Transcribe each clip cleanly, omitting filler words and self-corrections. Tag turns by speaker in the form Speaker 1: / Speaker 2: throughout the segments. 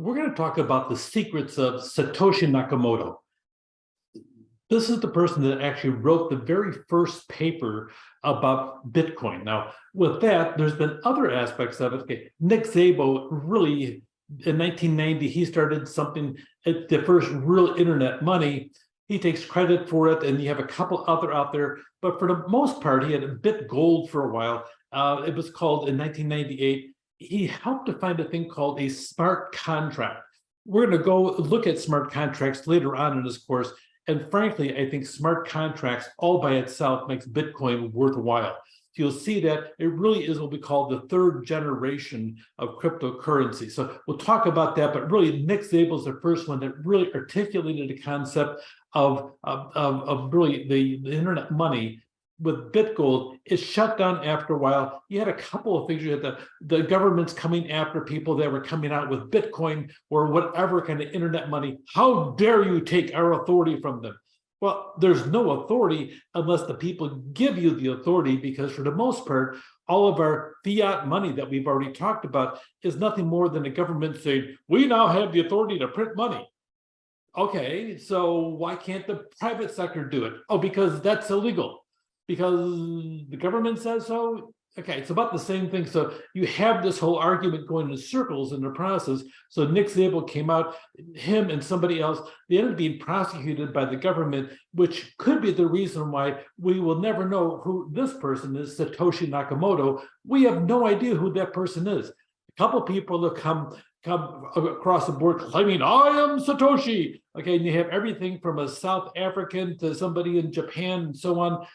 Speaker 1: we're going to talk about the secrets of Satoshi Nakamoto. This is the person that actually wrote the very first paper about Bitcoin. Now, with that, there's been other aspects of it. Okay, Nick Szabo really, in 1990, he started something, the first real internet money. He takes credit for it, and you have a couple other out there. But for the most part, he had BitGold for a while. It was called in 1998. He helped to find a thing called a smart contract. We're going to go look at smart contracts later on in this course. And frankly, I think smart contracts all by itself makes Bitcoin worthwhile. You'll see that it really is what we call the third generation of cryptocurrency. So we'll talk about that, but really Nick Szabo is the first one that really articulated the concept of really the internet money. With BitGold, it shut down after a while. You had a couple of things. You had the governments coming after people that were coming out with Bitcoin or whatever kind of internet money. How dare you take our authority from them? Well, there's no authority unless the people give you the authority, because for the most part, all of our fiat money that we've already talked about is nothing more than the government saying, we now have the authority to print money. Okay, so why can't the private sector do it? Oh, because that's illegal. Because the government says so? Okay, it's about the same thing. So you have this whole argument going in circles in the process. So Nick Szabo came out, him and somebody else, they ended up being prosecuted by the government, which could be the reason why we will never know who this person is, Satoshi Nakamoto. We have no idea who that person is. A couple people have come across the board claiming, I am Satoshi. Okay, and you have everything from a South African to somebody in Japan and so on.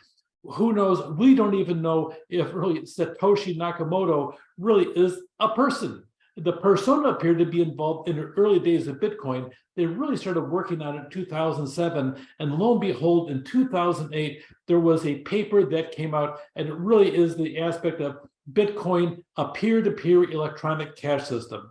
Speaker 1: Who knows? We don't even know if really Satoshi Nakamoto really is a person. The persona appeared to be involved in the early days of Bitcoin. They really started working on it in 2007. And lo and behold, in 2008, there was a paper that came out, and it really is the aspect of Bitcoin, a peer-to-peer electronic cash system.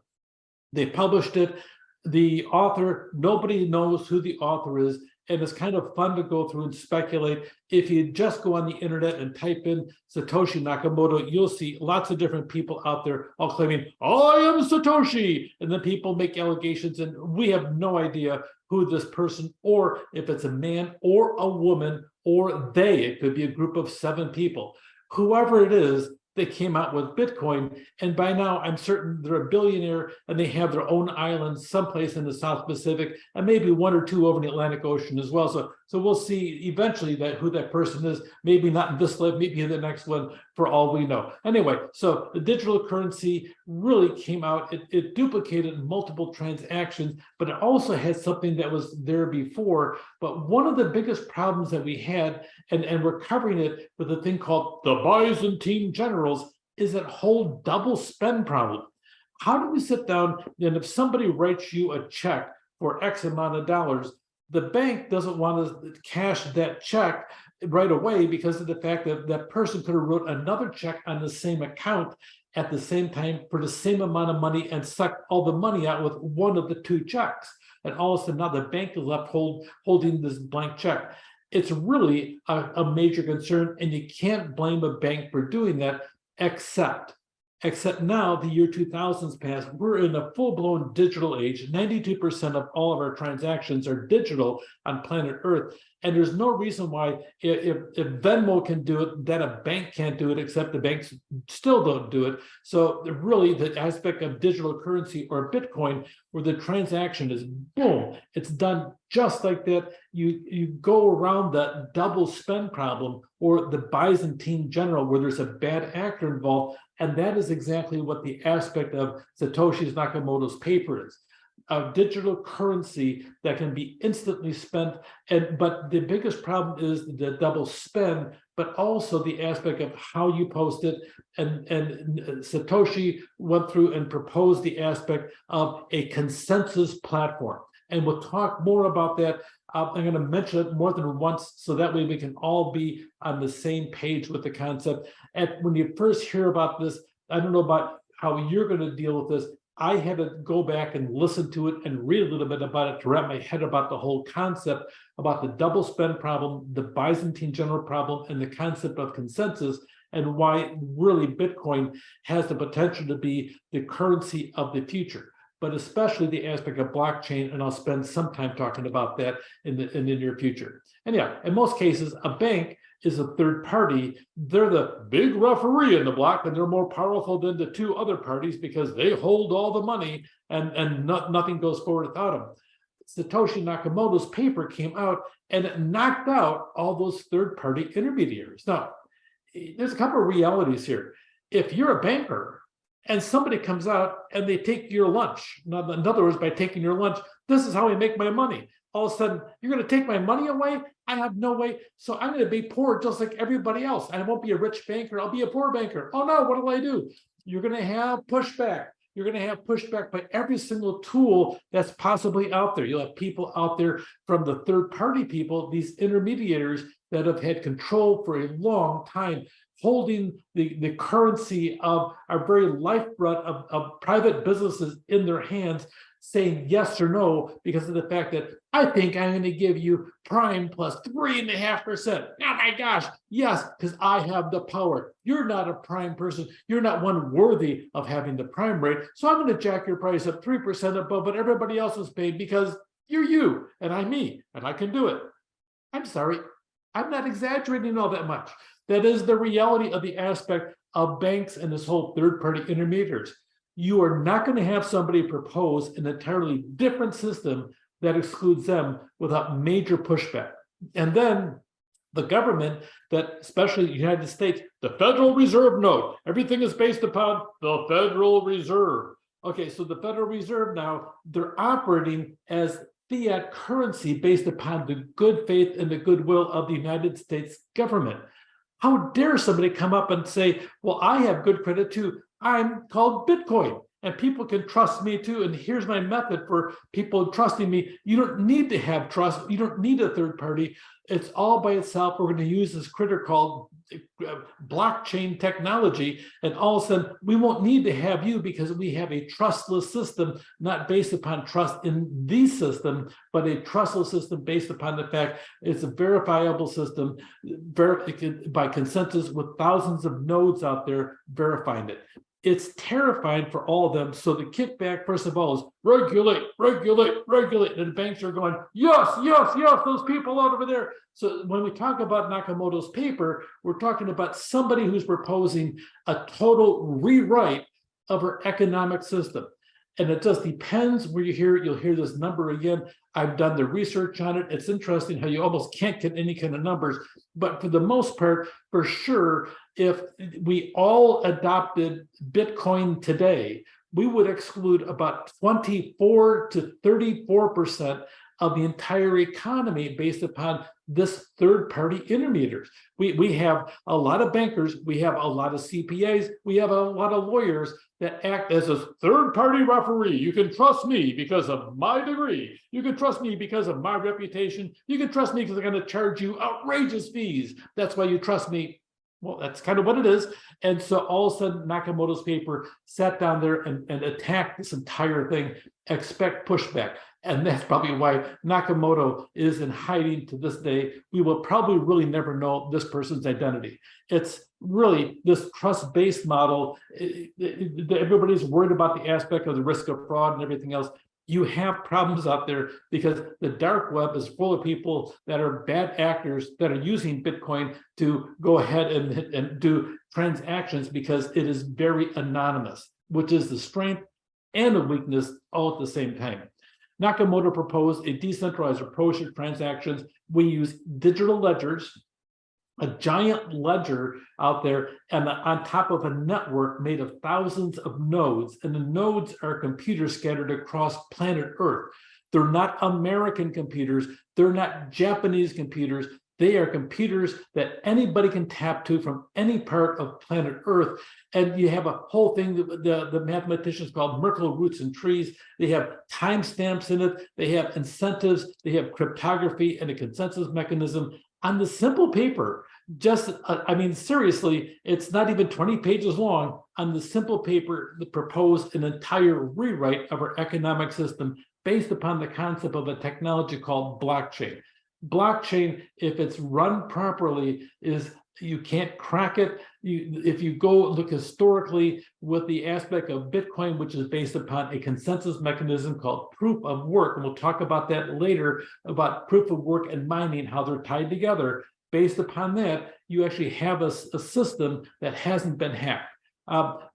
Speaker 1: They published it. The author, nobody knows who the author is. And it's kind of fun to go through and speculate. If you just go on the internet and type in Satoshi Nakamoto, you'll see lots of different people out there all claiming, I am Satoshi. And then people make allegations, and we have no idea who this person, or if it's a man or a woman or they, it could be a group of 7 people. Whoever it is, they came out with Bitcoin, and by now I'm certain they're a billionaire and they have their own island someplace in the South Pacific, and maybe 1 or 2 over the Atlantic Ocean as well. So we'll see eventually that who that person is, maybe not in this life, maybe in the next one, for all we know. Anyway, so the digital currency really came out. It duplicated multiple transactions, but it also had something that was there before. But one of the biggest problems that we had, and we're covering it with a thing called the Byzantine generals, is that whole double spend problem. How do we sit down, and if somebody writes you a check for X amount of dollars, the bank doesn't want to cash that check right away because of the fact that that person could have wrote another check on the same account at the same time for the same amount of money and sucked all the money out with one of the 2 checks. And all of a sudden now the bank is left holding this blank check. It's really a major concern, and you can't blame a bank for doing that, except now the year 2000's passed. We're in a full-blown digital age. 92% of all of our transactions are digital on planet Earth. And there's no reason why if Venmo can do it, then a bank can't do it, except the banks still don't do it. So really the aspect of digital currency or Bitcoin, where the transaction is boom, it's done just like that. You go around that double spend problem, or the Byzantine general, where there's a bad actor involved. And that is exactly what the aspect of Satoshi Nakamoto's paper is. A digital currency that can be instantly spent, but the biggest problem is the double spend, but also the aspect of how you post it. And Satoshi went through and proposed the aspect of a consensus platform. And we'll talk more about that. I'm going to mention it more than once, so that way we can all be on the same page with the concept. And when you first hear about this, I don't know about how you're going to deal with this. I had to go back and listen to it and read a little bit about it to wrap my head about the whole concept about the double spend problem, the Byzantine general problem, and the concept of consensus, and why really Bitcoin has the potential to be the currency of the future. but especially the aspect of blockchain. And I'll spend some time talking about that in the near future. And yeah, in most cases, a bank is a third party. They're the big referee in the block, and they're more powerful than the two other parties because they hold all the money, and nothing goes forward without them. Satoshi Nakamoto's paper came out and it knocked out all those third-party intermediaries. Now, there's a couple of realities here. If you're a banker and somebody comes out and they take your lunch, now, in other words, by taking your lunch, this is how I make my money. All of a sudden, you're going to take my money away? I have no way. So I'm going to be poor just like everybody else. I won't be a rich banker. I'll be a poor banker. Oh no, what do I do? You're going to have pushback. You're going to have pushback by every single tool that's possibly out there. You'll have people out there from the third-party people, these intermediaries that have had control for a long time, holding the currency of our very lifeblood of private businesses in their hands, saying yes or no because of the fact that I think I'm going to give you prime plus 3.5%. Oh my gosh, yes, because I have the power. You're not a prime person. You're not one worthy of having the prime rate. So I'm going to jack your price up 3% above what everybody else is paid because you're you and I'm me and I can do it. I'm sorry, I'm not exaggerating all that much. That is the reality of the aspect of banks and this whole third-party intermediaries. You are not going to have somebody propose an entirely different system that excludes them without major pushback. And then the government, that especially the United States, the Federal Reserve note, everything is based upon the Federal Reserve. Okay, so the Federal Reserve now, they're operating as fiat currency based upon the good faith and the goodwill of the United States government. How dare somebody come up and say, well, I have good credit too. I'm called Bitcoin and people can trust me too. And here's my method for people trusting me. You don't need to have trust. You don't need a third party. It's all by itself. We're going to use this critter called blockchain technology. And all of a sudden, we won't need to have you because we have a trustless system, not based upon trust in the system, but a trustless system based upon the fact it's a verifiable system by consensus with thousands of nodes out there verifying it. It's terrifying for all of them. So the kickback, first of all, is regulate, regulate, regulate. And the banks are going, yes, yes, yes, those people out over there. So when we talk about Nakamoto's paper, we're talking about somebody who's proposing a total rewrite of our economic system. And it just depends where you hear it. You'll hear this number again. I've done the research on it. It's interesting how you almost can't get any kind of numbers. But for the most part, for sure, if we all adopted Bitcoin today, we would exclude about 24 to 34% of the entire economy based upon this third-party intermediaries. We have a lot of bankers, we have a lot of CPAs, we have a lot of lawyers that act as a third-party referee. You can trust me because of my degree. You can trust me because of my reputation. You can trust me because I'm going to charge you outrageous fees. That's why you trust me. Well, that's kind of what it is. And so all of a sudden, Nakamoto's paper sat down there and attacked this entire thing. Expect pushback. And that's probably why Nakamoto is in hiding to this day. We will probably really never know this person's identity. It's really this trust-based model. Everybody's worried about the aspect of the risk of fraud and everything else. You have problems out there because the dark web is full of people that are bad actors that are using Bitcoin to go ahead and do transactions because it is very anonymous, which is the strength and the weakness all at the same time. Nakamoto proposed a decentralized approach to transactions. We use digital ledgers, a giant ledger out there, and on top of a network made of thousands of nodes. And the nodes are computers scattered across planet Earth. They're not American computers. They're not Japanese computers. They are computers that anybody can tap to from any part of planet Earth. And you have a whole thing that the mathematicians call Merkle roots and trees. They have timestamps in it. They have incentives. They have cryptography and a consensus mechanism. On the simple paper, I mean, seriously, it's not even 20 pages long. On the simple paper that proposed an entire rewrite of our economic system based upon the concept of a technology called blockchain. Blockchain, if it's run properly, is You can't crack it. If you go look historically with the aspect of Bitcoin, which is based upon a consensus mechanism called proof of work, and we'll talk about that later, about proof of work and mining, how they're tied together. Based upon that, you actually have a system that hasn't been hacked.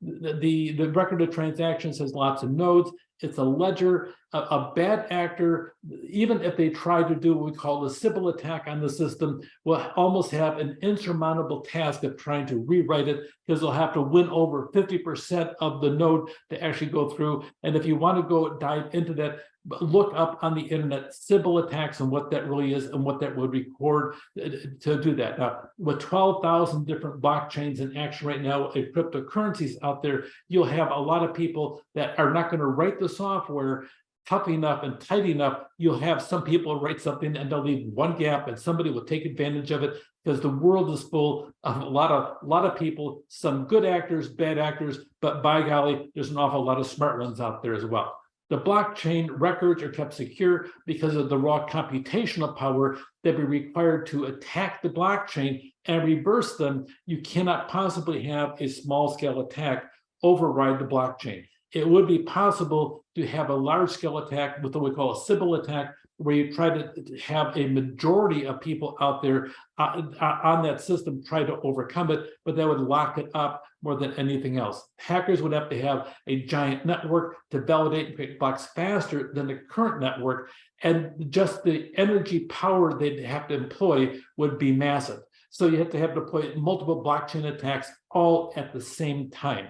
Speaker 1: The record of transactions has lots of nodes. It's a ledger. A bad actor, even if they try to do what we call a Sybil attack on the system, will almost have an insurmountable task of trying to rewrite it, because they'll have to win over 50% of the node to actually go through. And if you want to go dive into that, look up on the internet Sybil attacks and what that really is and what that would record to do that. Now, with 12,000 different blockchains in action right now, and cryptocurrencies out there, you'll have a lot of people that are not going to write the software tough enough and tight enough. You'll have some people write something and they'll leave one gap, and somebody will take advantage of it, because the world is full of a lot of people, some good actors, bad actors, but by golly, there's an awful lot of smart ones out there as well. The blockchain records are kept secure because of the raw computational power that be required to attack the blockchain and reverse them. You cannot possibly have a small-scale attack override the blockchain. It would be possible to have a large-scale attack with what we call a Sybil attack, where you try to have a majority of people out there on that system try to overcome it, but that would lock it up more than anything else. Hackers would have to have a giant network to validate and create blocks faster than the current network, and just the energy power they'd have to employ would be massive. So you have to deploy multiple blockchain attacks all at the same time.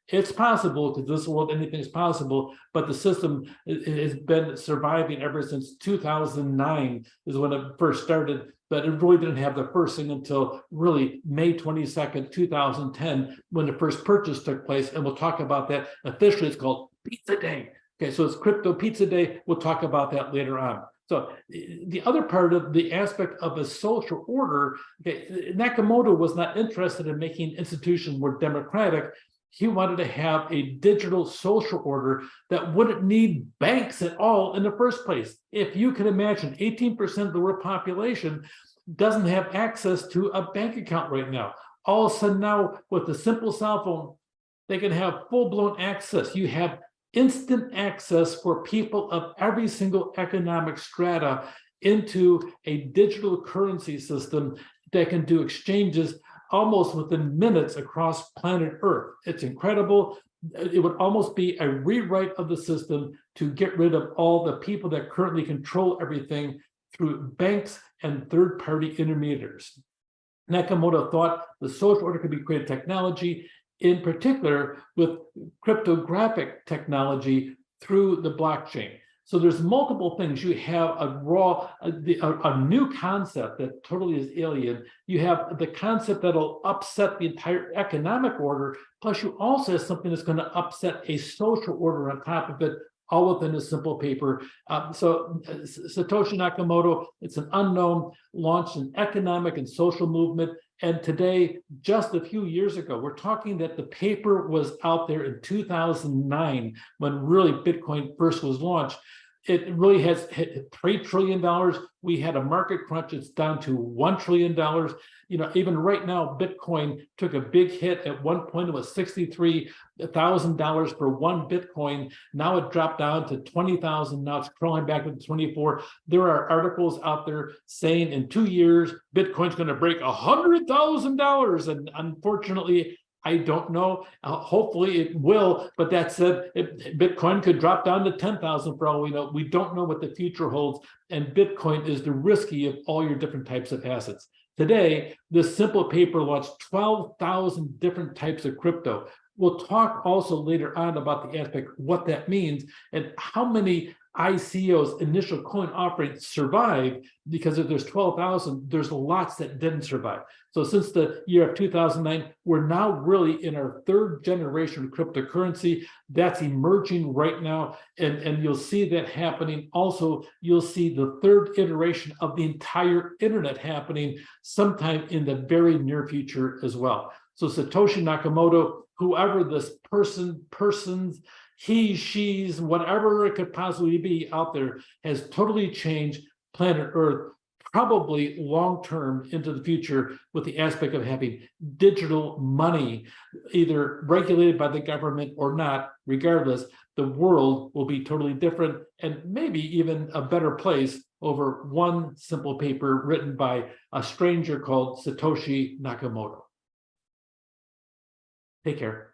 Speaker 1: It's possible, because this world, anything is possible, but the system has been surviving ever since 2009 is when it first started, but it really didn't have the first thing until really May 22nd, 2010, when the first purchase took place, and we'll talk about that. Officially, it's called Pizza Day. Okay, so it's Crypto Pizza Day. We'll talk about that later on. So the other part of the aspect of a social order, okay, Nakamoto was not interested in making institutions more democratic. He wanted to have a digital social order that wouldn't need banks at all in the first place. If you can imagine, 18% of the world population doesn't have access to a bank account right now. All of a sudden now, with a simple cell phone, they can have full-blown access. You have instant access for people of every single economic strata into a digital currency system that can do exchanges almost within minutes across planet Earth. It's incredible. It would almost be a rewrite of the system to get rid of all the people that currently control everything through banks and third-party intermediaries. Nakamoto thought the social order could be created technology, in particular with cryptographic technology through the blockchain. So there's multiple things. You have a new concept that totally is alien. You have the concept that'll upset the entire economic order, plus you also have something that's going to upset a social order on top of it, all within a simple paper. Satoshi Nakamoto, it's an unknown, launched an economic and social movement. And today, just a few years ago, we're talking that the paper was out there in 2009 when really Bitcoin first was launched. It really has hit $3 trillion. We had a market crunch. It's down to $1 trillion. You know, even right now, Bitcoin took a big hit. At one point, it was $63,000 for one Bitcoin. Now it dropped down to 20,000. Now it's crawling back to 24. There are articles out there saying in 2 years, Bitcoin's going to break $100,000. And unfortunately, I don't know. Hopefully it will. But that said, Bitcoin could drop down to 10,000 for all we know. We don't know what the future holds. And Bitcoin is the risky of all your different types of assets. Today, this simple paper launched 12,000 different types of crypto. We'll talk also later on about the aspect, what that means, and how many ICOs, initial coin offerings, survived, because if there's 12,000, there's lots that didn't survive. So since the year of 2009, we're now really in our third generation of cryptocurrency. That's emerging right now, and you'll see that happening. Also, you'll see the third iteration of the entire internet happening sometime in the very near future as well. So Satoshi Nakamoto, whoever this persons, he, she's, whatever it could possibly be out there, has totally changed planet Earth probably long-term into the future with the aspect of having digital money, either regulated by the government or not, regardless, the world will be totally different and maybe even a better place over one simple paper written by a stranger called Satoshi Nakamoto. Take care.